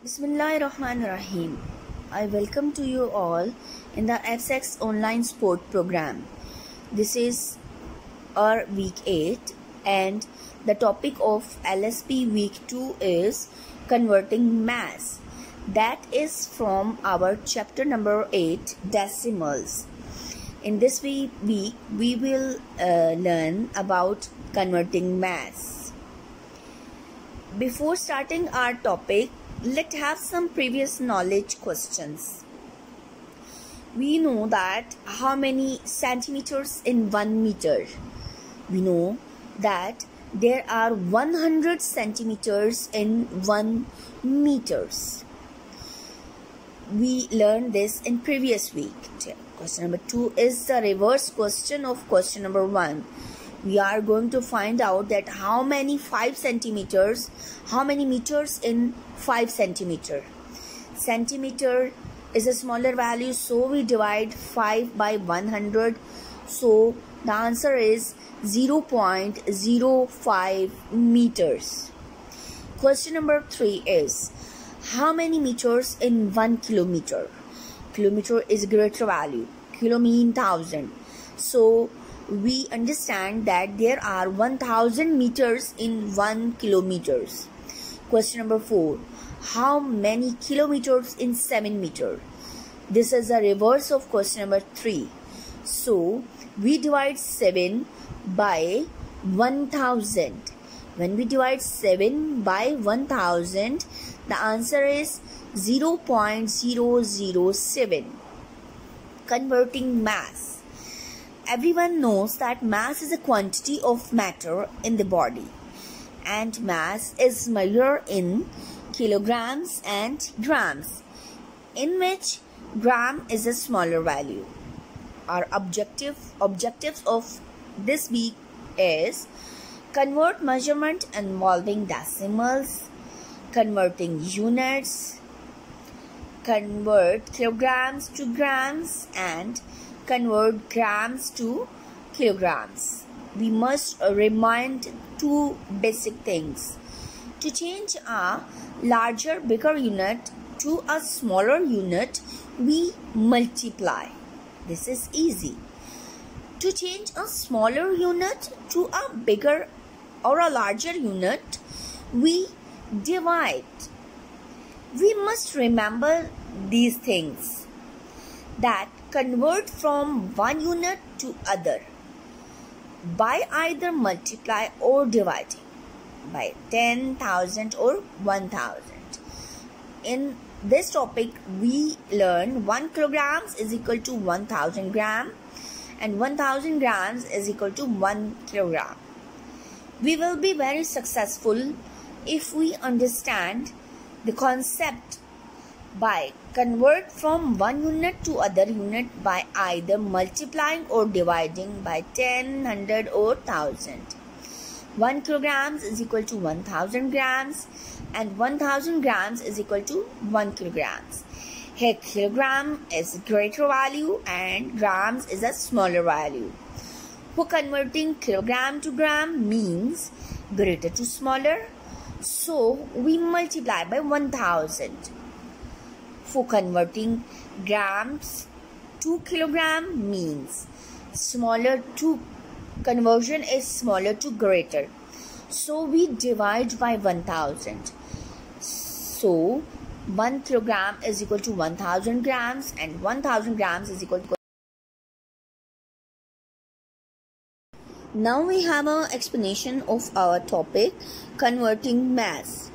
Bismillahirrahmanirrahim. I welcome to you all in the FX online sport program. This is our week 8 and the topic of LSP week 2 is converting mass. That is from our chapter number 8, decimals. In this week we will learn about converting mass. Before starting our topic, let's have some previous knowledge questions. We know that how many centimeters in 1 meter? We know that there are 100 centimeters in 1 meters. We learned this in previous week. Question number 2 is the reverse question of question number 1. We are going to find out that how many meters in 5 centimeter. Centimeter is a smaller value, so we divide 5 by 100. So the answer is 0.05 meters. Question number 3 is how many meters in 1 kilometer? Kilometer is greater value. Kilo mean 1000. So we understand that there are 1000 meters in 1 kilometers. Question number 4. How many kilometers in 7 meter? This is the reverse of question number 3. So we divide 7 by 1000. When we divide 7 by 1000, the answer is 0.007. Converting mass. Everyone knows that mass is a quantity of matter in the body, and mass is measured in kilograms and grams, in which gram is a smaller value. Our objectives of this week is convert measurement involving decimals, converting units, convert kilograms to grams, and convert grams to kilograms. We must remind two basic things. To change a bigger unit to a smaller unit, we multiply. This is easy. To change a smaller unit to a bigger or a larger unit, we divide. We must remember these things, that convert from one unit to other by either multiply or dividing by 10,000 or 1,000. In this topic, we learn 1 kilogram is equal to 1,000 gram and 1,000 grams is equal to 1 kilogram. We will be very successful if we understand the concept by convert from one unit to other unit by either multiplying or dividing by 10, 100 or 1000. 1 kilogram is equal to 1000 grams and 1000 grams is equal to 1 kilogram. Here kilogram is greater value and grams is a smaller value. For converting kilogram to gram means greater to smaller, so we multiply by 1000. For converting grams to kilogram means conversion is smaller to greater, so we divide by 1000. So 1 kilogram is equal to 1000 grams and 1000 grams is equal to. Now we have an explanation of our topic, converting mass.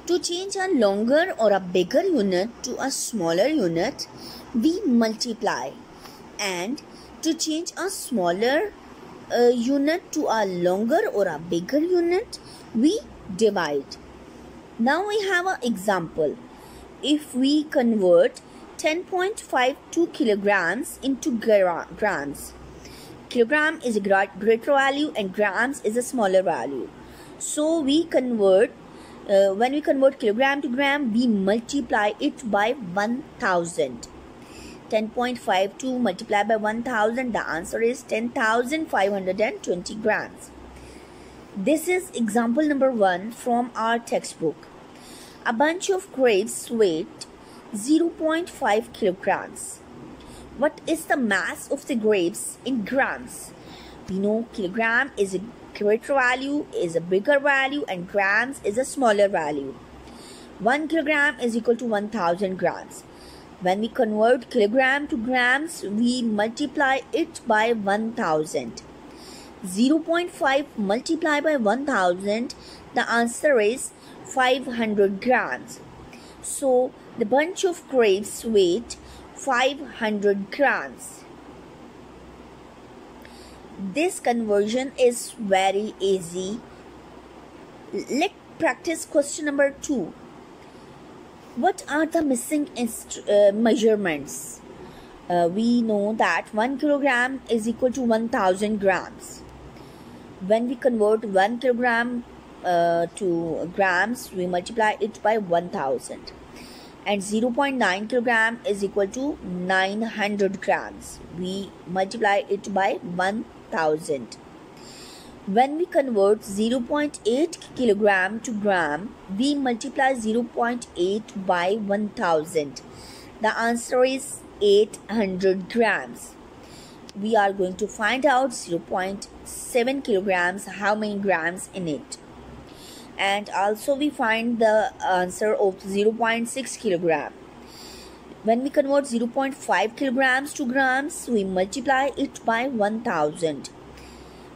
To change a longer or a bigger unit to a smaller unit, we multiply, and to change a smaller unit to a longer or a bigger unit, we divide. Now we have an example. If we convert 10.52 kilograms into grams, kilogram is a greater value and grams is a smaller value. So we convert. When we convert kilogram to gram, we multiply it by 1000. 10.52 multiplied by 1000, the answer is 10,520 grams. This is example number 1 from our textbook. A bunch of grapes weighed 0.5 kilograms. What is the mass of the grapes in grams? We know kilogram is a greater value, is a bigger value, and grams is a smaller value. 1 kilogram is equal to 1000 grams. When we convert kilogram to grams, we multiply it by 1000. 0.5 multiplied by 1000, the answer is 500 grams. So the bunch of grapes weighed 500 grams. This conversion is very easy. Let's practice question number 2. What are the missing measurements? We know that 1 kilogram is equal to 1000 grams. When we convert 1 kilogram to grams, we multiply it by 1000. And 0.9 kilogram is equal to 900 grams. We multiply it by 1000. When we convert 0.8 kilogram to gram, we multiply 0.8 by 1000. The answer is 800 grams. We are going to find out 0.7 kilograms, how many grams in it. And also we find the answer of 0.6 kilogram. When we convert 0.5 kilograms to grams, we multiply it by 1000.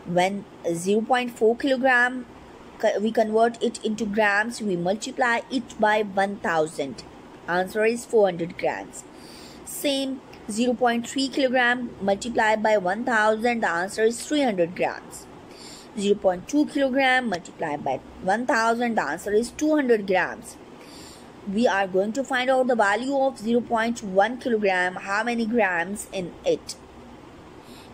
When 0.4 kilogram, we convert it into grams, we multiply it by 1000. Answer is 400 grams. Same 0.3 kilogram multiplied by 1000, the answer is 300 grams. 0.2 kilogram multiplied by 1000, the answer is 200 grams. We are going to find out the value of 0.1 kilogram, how many grams in it.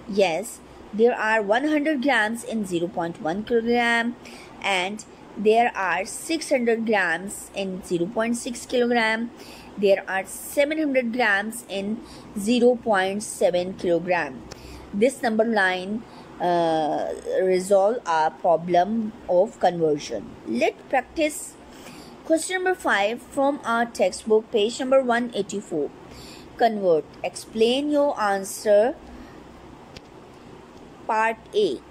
Yes, there are 100 grams in 0.1 kilogram and there are 600 grams in 0.6 kilogram. There are 700 grams in 0.7 kilogram. This number line resolve a problem of conversion. Let's practice question number 5 from our textbook, page number 184. Convert. Explain your answer. Part A.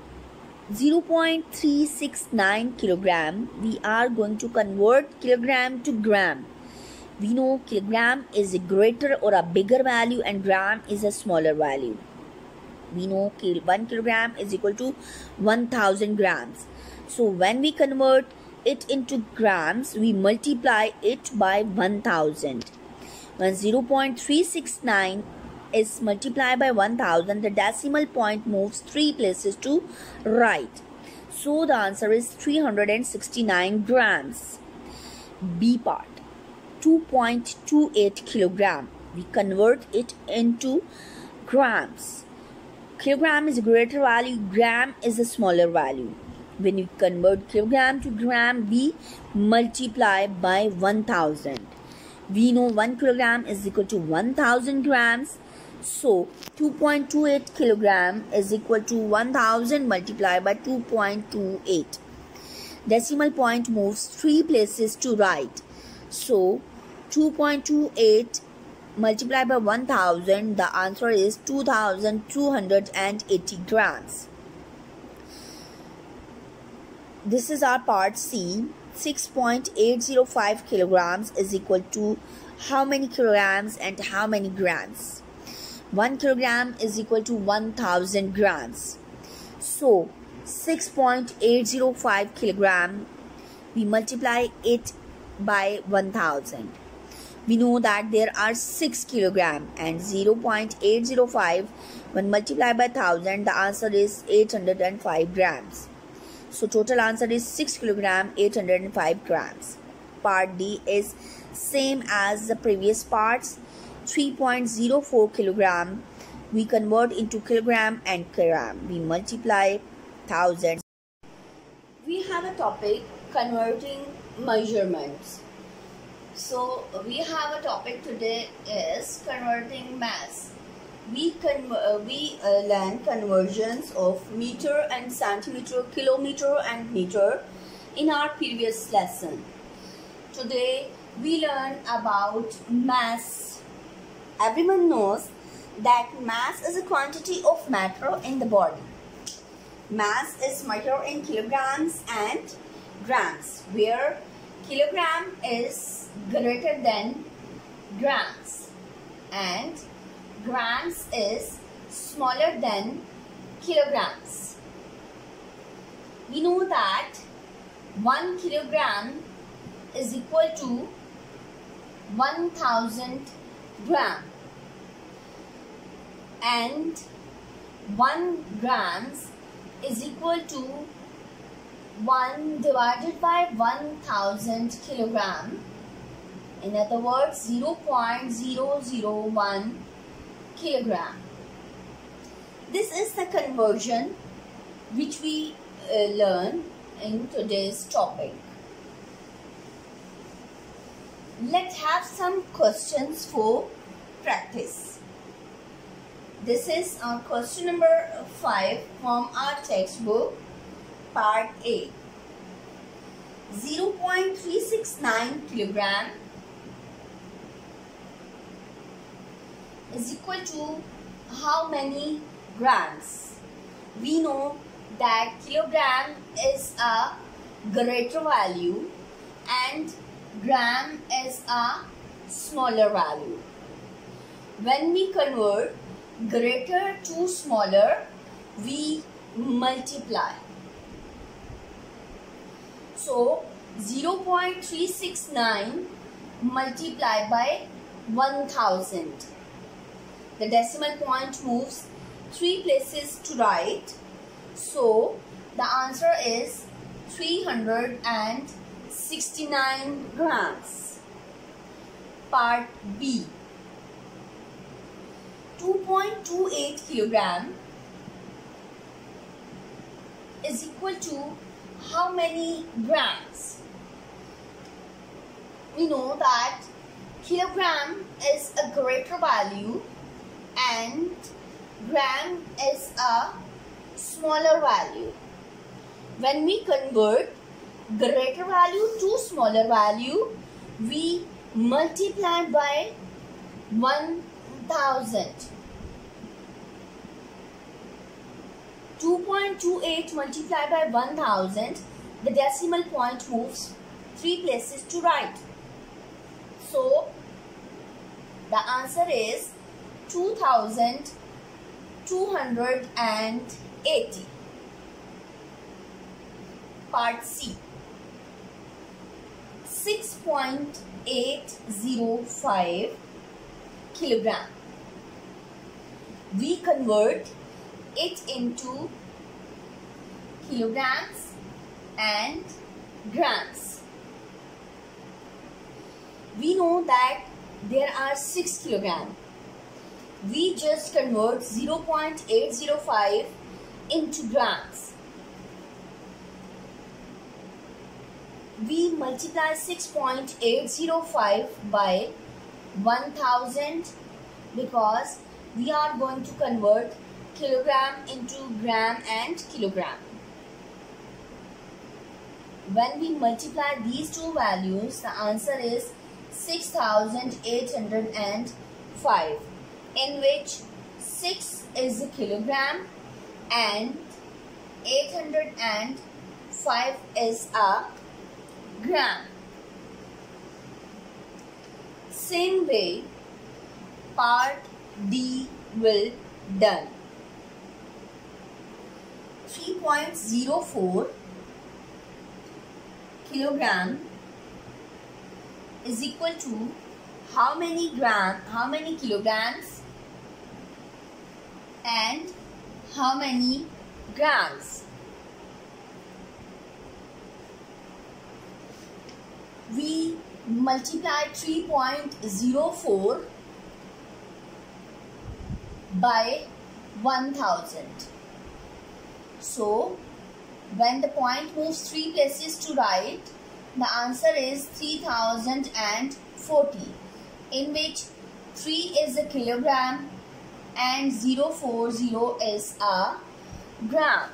0.369 kilogram. We are going to convert kilogram to gram. We know kilogram is a greater or a bigger value and gram is a smaller value. We know 1 kilogram is equal to 1000 grams. So when we convert it into grams, we multiply it by 1000. When 0.369 is multiplied by 1000, the decimal point moves 3 places to right. So the answer is 369 grams. B part. 2.28 kilogram. We convert it into grams. Kilogram is a greater value, gram is a smaller value. When you convert kilogram to gram, we multiply by 1000. We know 1 kilogram is equal to 1000 grams. So 2.28 kilogram is equal to 1000 multiplied by 2.28. Decimal point moves 3 places to right. So 2.28 multiplied by 1000, the answer is 2280 grams. This is our part C. 6.805 kilograms is equal to how many kilograms and how many grams? 1 kilogram is equal to 1000 grams. So 6.805 kilogram, we multiply it by 1000. We know that there are 6 kilogram and 0.805 when multiplied by 1000, the answer is 805 grams. So total answer is 6 kilogram 805 grams. Part D is same as the previous parts. 3.04 kilogram we convert into kilogram and gram. We multiply 1000. We have a topic converting measurements. So we have a topic today is converting mass. We learn conversions of meter and centimeter, kilometer and meter in our previous lesson. Today we learn about mass. Everyone knows that mass is a quantity of matter in the body. Mass is measured in kilograms and grams, where kilogram is greater than grams and grams is smaller than kilograms. We know that 1 kilogram is equal to 1000 gram and 1 grams is equal to 1 divided by 1000 kilogram. In other words, 0.001 kilogram. This is the conversion which we learn in today's topic. Let's have some questions for practice. This is our question number 5 from our textbook, part A. 0.369 kilogram is equal to how many grams? We know that kilogram is a greater value and gram is a smaller value. When we convert greater to smaller, we multiply. So 0.369 multiplied by 1000. The decimal point moves 3 places to right. So the answer is 369 grams. Part B. 2.28 kilogram is equal to how many grams? We know that kilogram is a greater value and gram is a smaller value. When we convert greater value to smaller value, we multiply by 1000. 2.28 multiplied by 1000, the decimal point moves 3 places to right. So the answer is 2280. Part C. 6.805 kilogram. We convert it into kilograms and grams. We know that there are 6 kilograms. We just convert 0.805 into grams. We multiply 6.805 by 1000 because we are going to convert kilogram into gram and kilogram. When we multiply these two values, the answer is 6805, in which 6 is a kilogram and 805 is a gram. Same way, part D will done. 3.04 kilogram is equal to how many kilograms and how many grams? We multiply 3.04 by 1000. So when the point moves 3 places to right, the answer is 3040, in which 3 is a kilogram and 040 is a gram.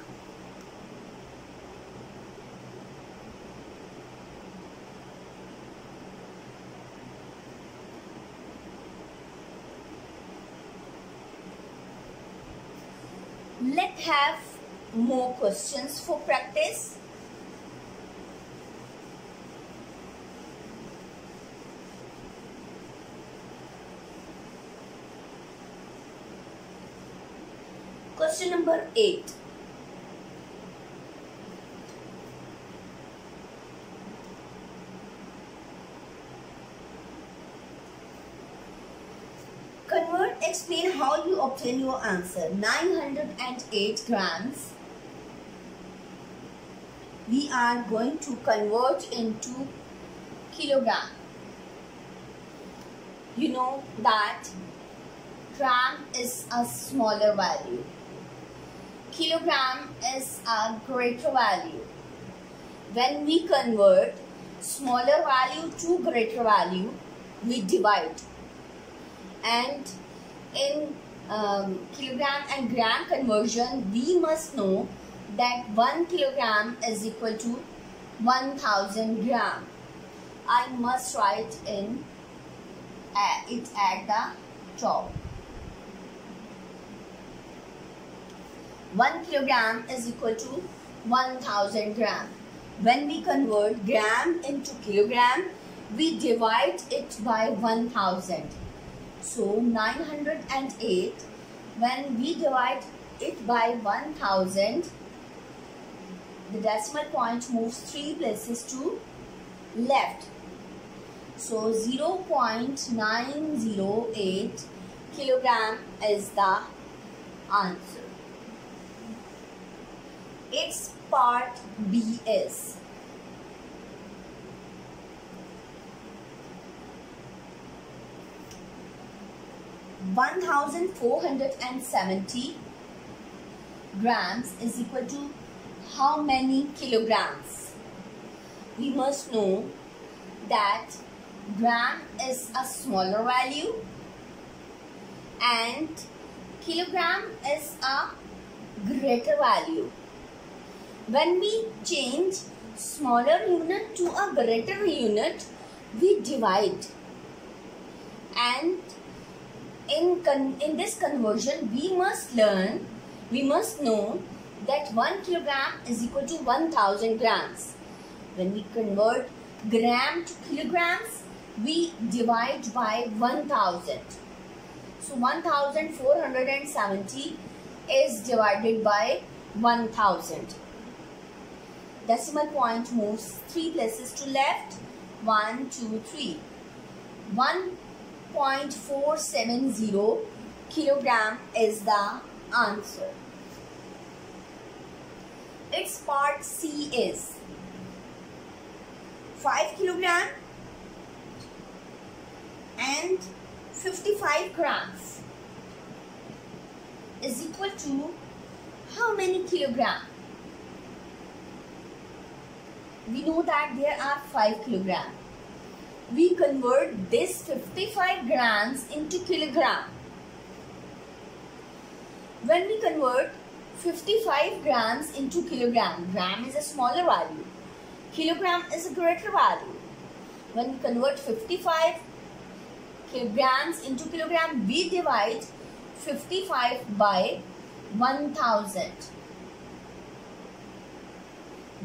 Let's have more questions for practice. Question number 8. Explain how you obtain your answer. 908 grams. We are going to convert into kilogram. You know that gram is a smaller value. Kilogram is a greater value. When we convert smaller value to greater value, we divide. And in kilogram and gram conversion, we must know that 1 kilogram is equal to 1000 gram. I must write it at the top. 1 kilogram is equal to 1000 gram. When we convert gram into kilogram, we divide it by 1000. So 908, when we divide it by 1000, the decimal point moves 3 places to left. So 0.908 kilogram is the answer. Its part B is 1470 grams is equal to how many kilograms? We must know that gram is a smaller value and kilogram is a greater value. When we change smaller unit to a greater unit, we divide. And in this conversion, we must know that 1 kilogram is equal to 1000 grams. When we convert gram to kilograms, we divide by 1000. So 1470 is divided by 1000. Decimal point moves 3 places to left. 1, 2, 3. 1.470 kilogram is the answer. Its part C is 5 kilogram and 55 grams is equal to how many kilogram? We know that there are 5 kilogram. We convert this 55 grams into kilogram. When we convert 55 grams into kilogram, gram is a smaller value, kilogram is a greater value. When we convert 55 kilograms into kilogram, we divide 55 by 1000.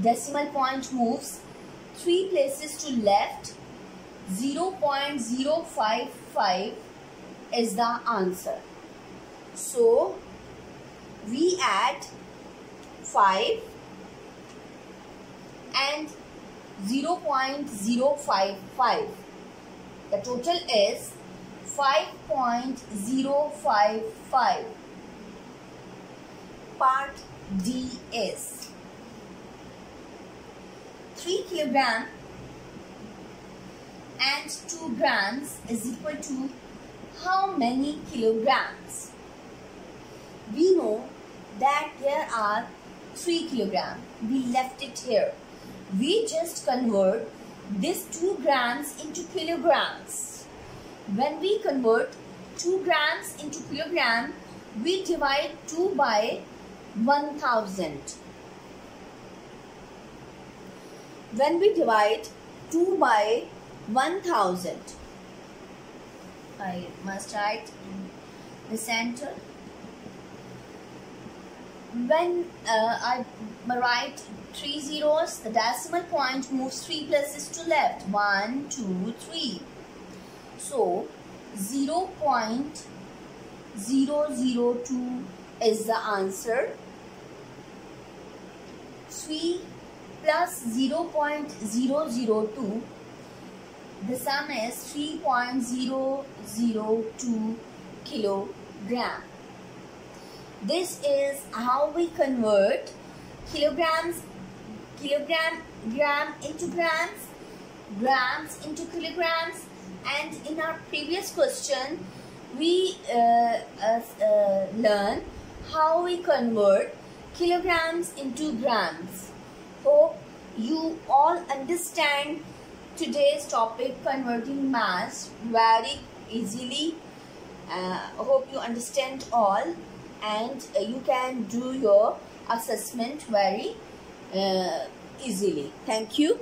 Decimal point moves 3 places to left. 0.055 is the answer. So we add 5 and 0.055. The total is 5.055. Part D is 3 kilogram and 2 grams is equal to how many kilograms? We know that there are 3 kilograms. We left it here. We just convert this 2 grams into kilograms. When we convert 2 grams into kilogram, we divide 2 by 1000. When we divide 2 by 1000, I must write in the center. when I write 3 zeros, the decimal point moves 3 places to left. 1, 2, 3. So 0.002 is the answer. 3 plus 0.002, the sum is 3.002 kilogram. This is how we convert gram into grams, grams into kilograms, and in our previous question we learn how we convert kilograms into grams. Hope you all understand today's topic, converting mass, very easily. Hope you understand all, and you can do your assessment very easily. Thank you.